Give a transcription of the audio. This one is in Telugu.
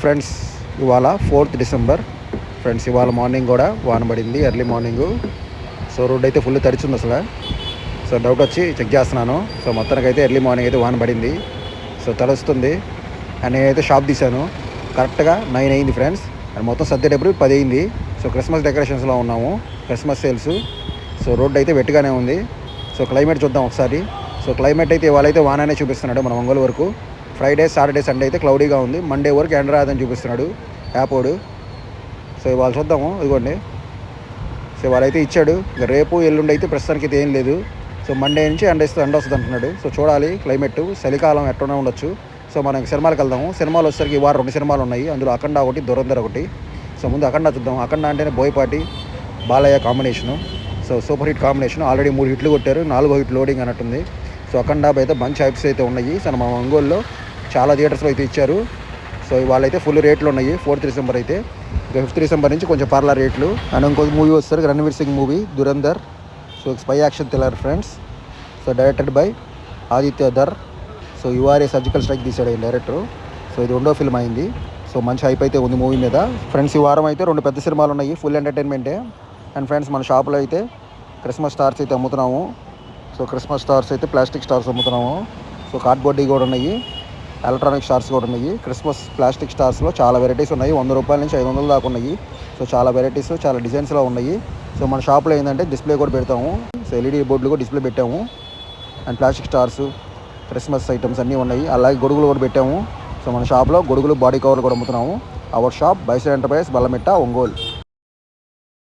ఫ్రెండ్స్ ఇవాళ 4th డిసెంబర్ ఫ్రెండ్స్. ఇవాళ మార్నింగ్ కూడా వాన పడింది, ఎర్లీ మార్నింగు. సో రోడ్ అయితే ఫుల్ తడిచింది అసలు. సో డౌట్ వచ్చి చెక్ చేస్తున్నాను. సో మొత్తానికి అయితే ఎర్లీ మార్నింగ్ అయితే వాన పడింది. సో తడుస్తుంది. అండ్ నేనైతే షాప్ తీశాను. కరెక్ట్గా 9 అయింది ఫ్రెండ్స్. అండ్ మొత్తం సర్దేటప్పుడు 10 అయింది. సో క్రిస్మస్ డెకరేషన్స్లో ఉన్నాము, క్రిస్మస్ సేల్స్. సో రోడ్ అయితే వెట్టుగానే ఉంది. సో క్లైమేట్ చూద్దాం ఒకసారి. సో క్లైమేట్ అయితే ఇవాళ అయితే వాననే చూపిస్తున్నాడు మన ఒంగోలు వరకు. ఫ్రైడే, సాటర్డే, సండే అయితే క్లౌడీగా ఉంది. మండే వరకు ఎండ రాదని చూపిస్తున్నాడు యాపోడు. సో ఇవాళ చూద్దాము. ఇదిగోండి, సో ఇవాళ అయితే ఇచ్చాడు. ఇంకా రేపు ఎల్లుండి అయితే ప్రస్తుతానికి అయితే ఏం లేదు. సో మండే నుంచి ఎండ వస్తుంది అంటున్నాడు. సో చూడాలి క్లైమేట్. చలికాలం ఎట్టనే ఉండొచ్చు. సో మనం సినిమాలకు వెళ్దాము. సినిమాలు వచ్చేసరికి ఈ వారం 2 సినిమాలు ఉన్నాయి. అందులో అఖండ ఒకటి, దురంధర్ ఒకటి. సో ముందు అఖండ చూద్దాం. అఖండ అంటేనే Boyapati Balayya combination. So super hit combination. Already 3 హిట్లు కొట్టారు, 4వ హిట్ లోడింగ్ అన్నట్టుంది. సో అఖండ అయితే మంచి హైప్స్ అయితే ఉన్నాయి. సో మా ఒంగోలులో చాలా థియేటర్స్లో అయితే ఇచ్చారు. సో వాళ్ళైతే ఫుల్ రేట్లు ఉన్నాయి 4th డిసెంబర్ అయితే. ఇక 5th డిసెంబర్ నుంచి కొంచెం పార్లర్ రేట్లు. అండ్ ఇంకో మూవీ వస్తారు, Ranveer Singh movie Dhurandhar. So spy action thriller friends. So directed by Aditya Dhar. So Uri surgical strike తీశాడు ఈ డైరెక్టర్. సో ఇది 2వ ఫిల్మ్ అయింది. సో మంచి హైప్ అయితే ఉంది మూవీ మీద ఫ్రెండ్స్. ఈ వారం అయితే 2 పెద్ద సినిమాలు ఉన్నాయి, ఫుల్ ఎంటర్టైన్మెంటే. అండ్ ఫ్రెండ్స్ మన షాప్లో అయితే క్రిస్మస్ స్టార్స్ అయితే అమ్ముతున్నాము. సో క్రిస్మస్ స్టార్స్ అయితే ప్లాస్టిక్ స్టార్స్ అమ్ముతున్నాము. సో కార్డ్బోర్డ్ కూడా ఉన్నాయి, ఎలక్ట్రానిక్ స్టార్స్ కూడా ఉన్నాయి. క్రిస్మస్ ప్లాస్టిక్ స్టార్స్లో చాలా వెరైటీస్ ఉన్నాయి. 100 రూపాయల నుంచి 500 దాకా ఉన్నాయి. సో చాలా వెరైటీస్, చాలా డిజైన్స్లో ఉన్నాయి. సో మన షాప్లో ఏంటంటే డిస్ప్లే కూడా పెడతాము. సో ఎల్ఈడి బోర్డులు కూడా డిస్ప్లే పెట్టాము. And plastic stars, Christmas items అన్నీ ఉన్నాయి. అలాగే గొడుగులు కూడా పెట్టాము. సో మన షాప్లో గొడుగులు, బాడీ కవర్లు కూడా అమ్ముతున్నాము. అవర్ షాప్ బైసర్ ఎంటర్ప్రైజ్, బల్లమిట్ట, ఒంగోలు.